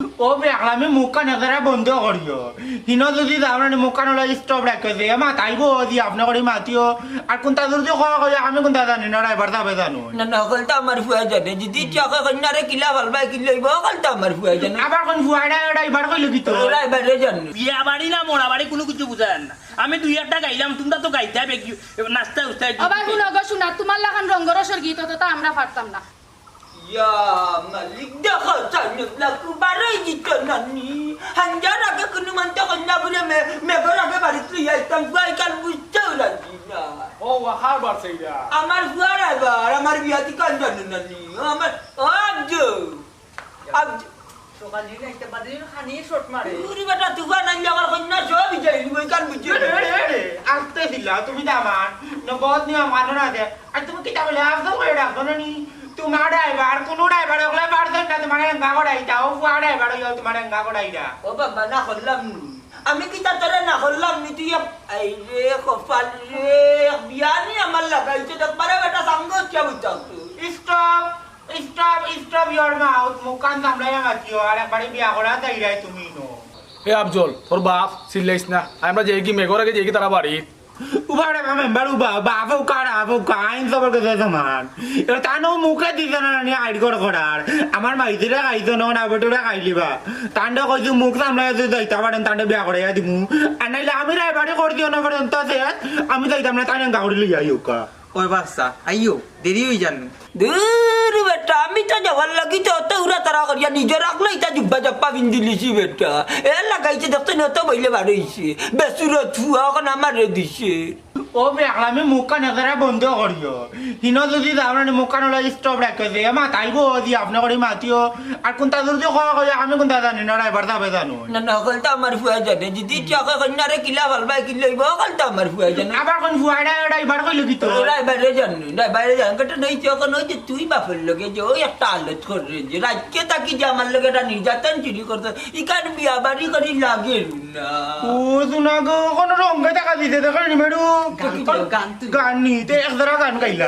ও বেকলা আমি মুখ কান একেবারে বন্ধ করিও হিন যদি আপনার মুখ কান স্টপ রাখে যে মাতাইব দি আপনি করে মাতিও আর কোনটা যদি খাওয়া করি আমি কোনটা জানি না ড্রাইভার যাবে জানো না না অকলটা আমার ফুয়া জানে যদি টাকা কন্যারে কিলা ভাল পাই কি লইব অকলটা আমার ফুয়া জানে আবার কোন ফুয়াইডা ড্রাইভার কইল কি তো ড্রাইভারে জানে বিয়া বাড়ি না মোড়া বাড়ি কোনো কিছু বুঝায় না আমি দুই একটা গাইলাম তোমরা তো গাইতে হবে নাস্তা উস্তাই আবার শুনো গো শোনা তোমার লাগান রঙ্গরসের গীত তো আমরা পারতাম না Ya Malik dah katanya laku barai kita nani. Hanjara ke kena mantap kena boleh megara ke baris tu ya tangkai kan bucau lagi na. ও হারবার সেইটা Amar suara bar, amar biati kan jangan nani. Amar abjo. Abjo. সকালে একটা বাদে খানি shot মারে Uri bata tu kan hanjara kena so bijai lu kan bucau. আসতে দিলা তুমি দামান ন বহুত নিয়ম কানুন আছে আর তুমি কি তাহলে আসো করে রাখো না নি তোমার ড্রাইভার কোন ড্রাইভার ওগুলা পারছেন না তোমার এঙ্গা করাই দাও ফুয়া ড্রাইভার হইও তোমার এঙ্গা করাই দা Oh baba nak kolam ni. Ami kita tara nak kolam ni tu ya. Ai re kofal re biani amal lagai tu dak para beta sanggo kya bucau tu. Stop stop stop your mouth মুখ কান সামলাই মাতিও আর একবারে বিয়া করা তাইরাই তুমি no এ আফজল তোর বাপ চিল্লাইস না আমরা যে কি মেঘর আগে যে কি তারা বাড়ি উবারে মেম্বার উবা বাবা কারা বাবা কাইন সবার কাছে সমান এটা তানো মুখে দিছে না নি আইড করার আমার মাইদিরা খাইতো না বেটুরা খাইলিবা তান্ডা কইছো মুখ সামলাই আছে যাইতা পারেন তান্ডা বিয়া করাইয়া দিমু আর নাইলে আমি রাইবারে করে দিও না পর্যন্ত আছে আমি যাইতাম না তাই গাউড়ি লইয়া ইউকা ওই বাচ্চা আইও দেরি হই জানো Dur beta, ami ta jawal lagi tu tu urat tara kerja ni jarak lah ita jumpa jumpa bindili si beta. Elah kai tu doktor ni tu boleh baru isi. Besurat tua kan amar redisi. ও বেকলা আমি মুখ কান একেবারে বন্ধ করিও হিন যদি আপনার মুখ কান স্টপ রাখে যে মাতাইব দি আপনি করে মাতিও আর কোনটা যদি খাওয়া করি আমি কোনটা জানি না ড্রাইভার যাবে জানো Na na kal ta amar fuai jane. Jadi tiaka kena re kila bal bai kila ibu kal ta amar fuai jane. আবার কোন ফুয়াইডা ড্রাইভার কইল কি তো Rai bare jane, rai bare jane. Kata nahi tiaka nahi je tu iba fel lagi jo ya talat kor je. Rai kita ki jamal lagi dah nirjatan curi korta. Ikan biya bari kari lagi na. ও শুনা গো কোন রঙে টাকা দিতে দেখো নি মেডু গান নিতে একদারা গান গাইলা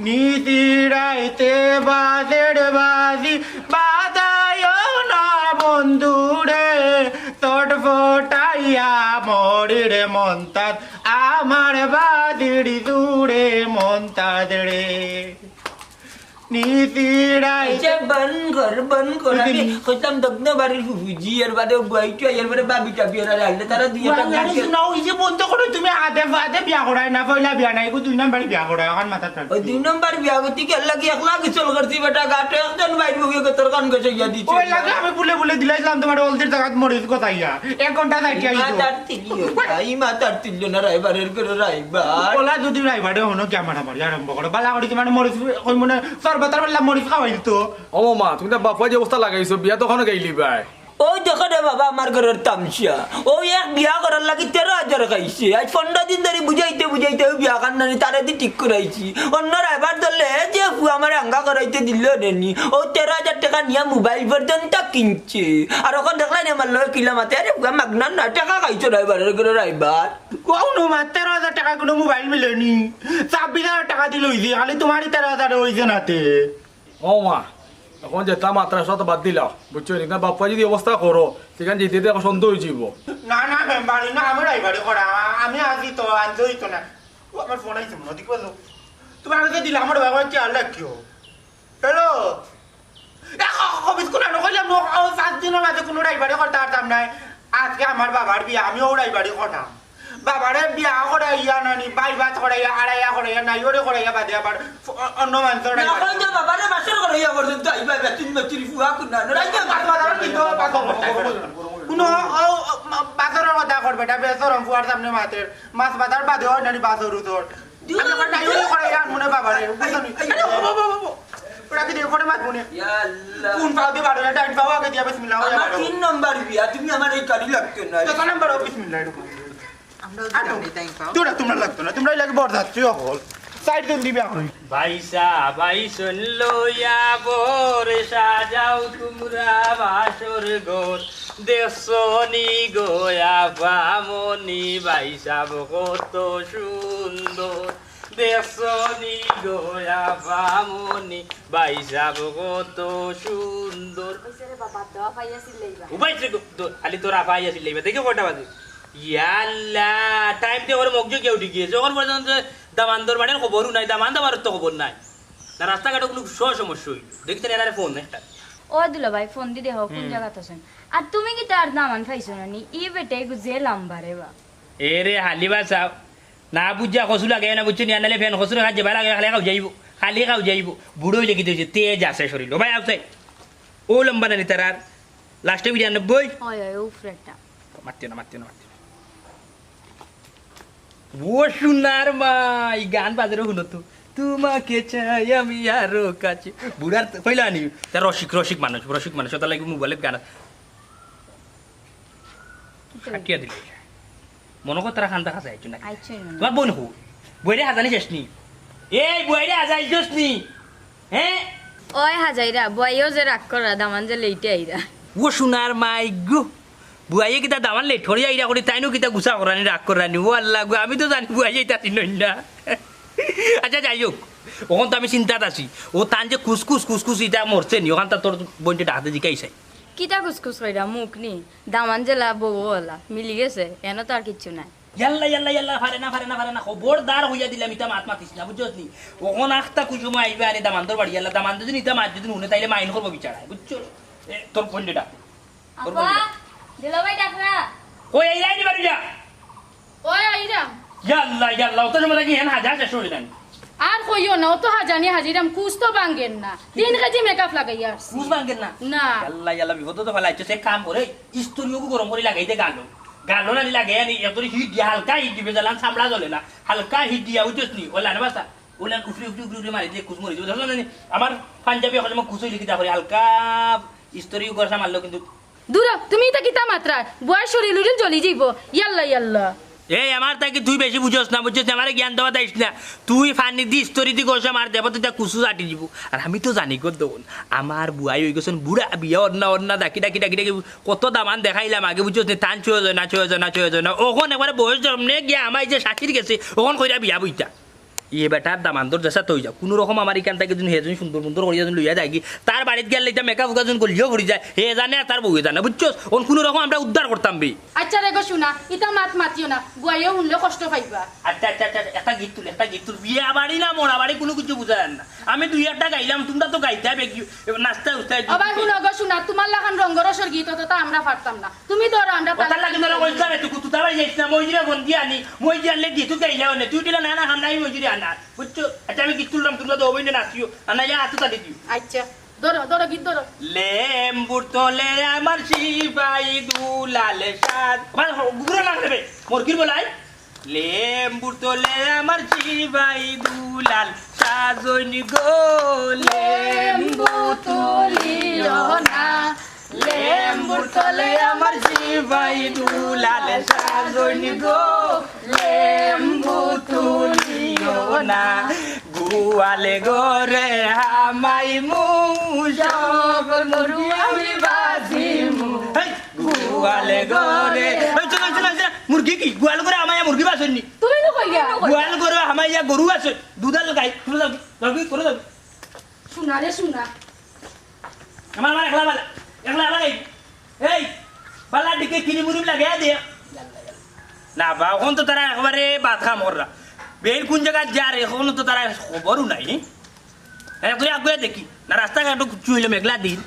নীতি রাইতে বাজের বাজি বাদায় না বন্ধুরে তোট ফোটাইয়া মরিরে মন্তাদ আমার বাদিড়ি দূরে মন্তাদ রে নীতি রাইতে ban kor tapi kotam dokna bari fuji yar bade buai tu yar bade babi tapi yar alle tara dia tak নাও এই যে বন্ধ করে তুমি আদে ফাদে বিয়া করাই না পয়লা বিয়া নাই গো দুই নাম্বার বিয়া করাই এখন মাথা ঠান্ডা oh 2 number biya gati ke lagi ek lagi chol karti beta gato ek jan bait buge ke terkan ke ya di ওই লাগে আমি বলে বলে দিলাইছিলাম তোমার অলদির জায়গা মরিস কথাইয়া 1 ঘন্টা যাইতে আইতো matar tillo na rai barer ke rai bar OLA যদি রাইবারে হনো ক্যামেরা মারি আরম্ভ করো বালা করি তোমার মরিস কই মনে সরবতার বললা মরিস খাওয়াইল তো ও মা তুমি তো বাপা যে অবস্থা লাগাইছো বিয়া তখন গাইলি ভাই oh dekho de baba amar gerer tamsya oh ek biya koran lagi 13000 kaisi aj 15 din dari bujaite biya kan nani tare di tik kuraisi onnor ebar dolle je fu amar anga karaite dillo neni oh 13000 টাকা নিয়া mobile পর্যন্ত কিনছে আর ওখান দেখলাই না আমার লয় কিলা মাতে আরে বুয়া মাগনা না টাকা খাইছো ড্রাইভারের করে ড্রাইভার কোন মা 13000 টাকা কোনো মোবাইল মিলেনি 26000 টাকা দিল হইছে খালি তোমারই 13000 হইছে নাতে ও মা এখন যেটা মাত্রা সাথে বাদ দিলাম বুঝছো না বাপ্পা যদি অবস্থা করো সেখানে যেতে এখন সন্দেহ হয়ে যাব না না মেম্বারি না আমি রাইবারে করা আমি আজি তো আনজই তো না ও আমার ফোন আইছে মনে দেখো তোমার আগে দিলাম আমার বাবা কি আর রাখিও হ্যালো কবিস কোন না কইলাম 5 দিনের মাঝে কোনো রাইবারে করতে পারতাম না আজকে আমার বাবার বিয়া আমিও রাইবারে করতাম বাবারে বিয়া করাইয়া নানি বাই বাত করাইয়া আড়াইয়া করাইয়া নাই ওরে করাইয়া বাদে আবার অন্য মানুষ না কই যে বাবারে মাসের করে ইয়া পর্যন্ত আইবা বেতিন মচির ফুয়া কুনা রাইয়া বাজার কিন্তু কোনো বাজারের কথা করবে এটা বেসরম ফুয়ার সামনে মাতের মাছ বাজার বাদে হয় নানি বাজার উতর আমি আমার নাই ওরে করাইয়া মনে বাবারে বুঝছনি ওরা কি দিয়ে করে মাছ মনে ইয়া আল্লাহ কোন পাও দিয়ে বাড়ে ডাইন পাও আগে দিয়া বিসমিল্লাহ হয়ে আমার যাবে 3 নাম্বার বিয়া তুমি আমার এই গাড়ি লাগতো না তো নাম্বার বিসমিল্লাহ আমরাও জানি তাই পাও তোমরা লাগতো না তোমরাই লাগে বড় যাচ্ছি হল সাইড দিন দিবে এখন ভাইসা ভাই লইয়া বরে সাজাও তোমরা বাসর গোর দেশনি গোয়া বামনি ভাইসা কত সুন্দর দেশনি গোয়া বামনি বাইসাব কত সুন্দর উপাইছে খালি তোর আফাই আসিল দেখে কটা বাজে ইয়াল্লা টাইম দিয়ে ওর মগজ কেউ উঠে গিয়েছে যখন পর্যন্ত দামান্দর বাড়ির খবরও নাই দামান দামার তো খবর নাই না রাস্তাঘাটে কোনো সমস্যা হইল দেখছেন এনারে ফোন একটা ও দুলা ভাই ফোন দি দেখো কোন জায়গাতে আছেন আর তুমি কি তার দামান পাইছো না নি ই বেটে গুজে লাম্বারে বা এ রে হালিবা চাও না বুঝা খসু লাগে না বুঝছো নিয়ে নালে ফ্যান খসুরে খাচ্ছে ভাই লাগে খালি খাও যাইব খালি খাও যাইব বুড়ো লেগে দিয়েছে তেজ আছে শরীর ভাই আউসাই ও লম্বা না তার আর লাস্টে 92 হয় হয় ও ফ্রেটা মারতে না ও সোনার মা এই গান বাজারে শুনো তো তোমাকে চাই আমি আরো কাছে বুড়ার কইলা আনি তার রসিক মানুষ তার লাগে মোবাইলের গান কাটিয়া দিল মনে কর তারা খান্দা খাসা আইছো না আইছো না তোমার বোন হো বইরে হাজানি যাসনি এই বইরে হাজাই যাসনি হ্যাঁ ওই হাজাইরা বইও যে রাগ করা দামান যে লেইতে আইরা ও সোনার মাই গো বুয়াইয়ে কিতা দামান লেট হরিয়া ইরা করি তাইনো কিতা গুছা করানি রাগ করানি ও আল্লাহ গো আমি তো জানি বুয়াইয়ে তাতি নই না আচ্ছা যাই হোক ওখান তো আমি চিন্তাত আছি ও তান যে কুসকুস এটা মরছে নি ওখান তোর বোনটি ডাকতে জিকাইছে কিতা কুসকুস কইরা মুখ নি দামান জেলা বউ ওলা মিলি গেছে এনো তো আর কিচ্ছু নাই ইয়াল্লা ফারে না খবরদার হইয়া দিলাম ইতা মাত মাতিস না বুঝছস নি ওখান আখতা কুসুমা আইবে আনি দামান্তর বাড়ি ইয়াল্লা দামান যদি ইতা মাত যদি উনি তাইলে মাইন করবো বিচারায় বুঝছো তোর বোনটি ডাক তোর বোন দিলা ভাই ডাকরা কই আইলাই নি বাড়ি যা ওই আইরাম ইয়াল্লা তো জমা কি হেন হাজার শেষ হইল না আর কইও না ও তো হাজানি হাজিরাম কুছ তো বাঙ্গেন না 3 কেজি মেকআপ লাগাইয়া আসছি বুঝ বাঙ্গেন না না ইয়াল্লা বিপদ তো ফেলাইছে সে কাম করে ইস্তুরিও গরম করে লাগাই দে গালো না লাগাই আনি এত হিট দিয়া হালকা হিট দিবে জ্বালান সামলা জ্বলে না হালকা হিট দিয়া উঠছ নি ওলা না বাসা ওলা উফরি মারি দিয়ে কুচ মরি যাবে ধরো না আমার পাঞ্জাবি এখন কুচই লিখি দা করে হালকা ইস্তুরিও গরসা মারলো কিন্তু দূর তুমি তা কিতা মাত্রা বয়স শরীর উড়িল জ্বলি যাইব ইয়াল্লা এই আমার তাকে তুই বেশি বুঝোস না বুঝছিস আমার জ্ঞান দেওয়া দিস না তুই ফানি দি স্তরি দি গোসা মার দেব তুই কুসু আটি দিব আর আমি তো জানি গো দোন আমার বুয়াই হয়ে গেছেন বুড়া বিয়া অন্না ডাকি কত দামান দেখাইলাম আগে বুঝছিস না টান ছয় না ওখন একবারে বয়স জমনে গিয়া আমার যে শাকির গেছে ওখন কইরা বিয়া বুইতা ইয়ে বেটার দামান্তর দেশা তৈ যাও কোনো রকম আমার এখান থেকে যদি হেজন সুন্দর করিয়া লইয়া যাই তার বাড়িতে গেলে এটা মেকআপ উগাজন করলেও ভরি যায় হে জানে আর তার বউ জানে বুঝছো ওন কোনো রকম আমরা উদ্ধার করতাম বে আচ্ছা রে গো শুনা ইতা মাতিও না বুয়াইও শুনলে কষ্ট পাইবা আচ্ছা একটা গীত তুল বিয়া বাড়ি না মোড়া বাড়ি কোনো কিছু বুঝায় না আমি 2-1টা গাইলাম তোমরা তো গাইতে হবে নাচতে উঠতে আবার শুনো গো শুনা তোমার লাখান রঙ্গরসর গীত তো আমরা পারতাম না তুমি ধরো আমরা কথা লাগে ধরো কইছ না তুই তুই যাইছ না মইজিরা বন্দি আনি মইজি আনলে গীত গাইলাও না তুই দিলা না হামনাই মইজিরা আনা বুঝছো আচ্ছা আমি গীত তুললাম তোমরা তো অবৈন্য নাচিও আনা যা হাতে তালি দিও আচ্ছা ধরো গীত ধরো লেম্বুর তলে আমার শিবাই দুলাল সাদ গুগুরা না দেবে মুরগির বলাই লেম্বুর তলে আমার শিবাই দুলাল সাজনি গো লেম্বু তুলিও না লেম্বুর তলে আমার শিবাই দুলাল সাজনি গো লেম্বু তুলিও না গুয়ালে গরে হামাই মুসব মরু আমি বাজিমু গুয়ালে গরে মুরগি কি গোয়াল করে আমায় মুরগি বাসনি তুমি তো কইয়া গোয়াল করে আমায় গরু আছে দুধাল গাই করে যাবি শুনা রে শুনা আমার একলা লাগাই এই বালা দিকে কিনি মুড়ি লাগাই দে না বা এখন তো তারা একবারে বাধা মররা বের কোন জায়গায় যা রে এখন তো তারা খবরও নাই তুই আগুয়া দেখি না রাস্তাঘাট চুইলে মেঘলা দিন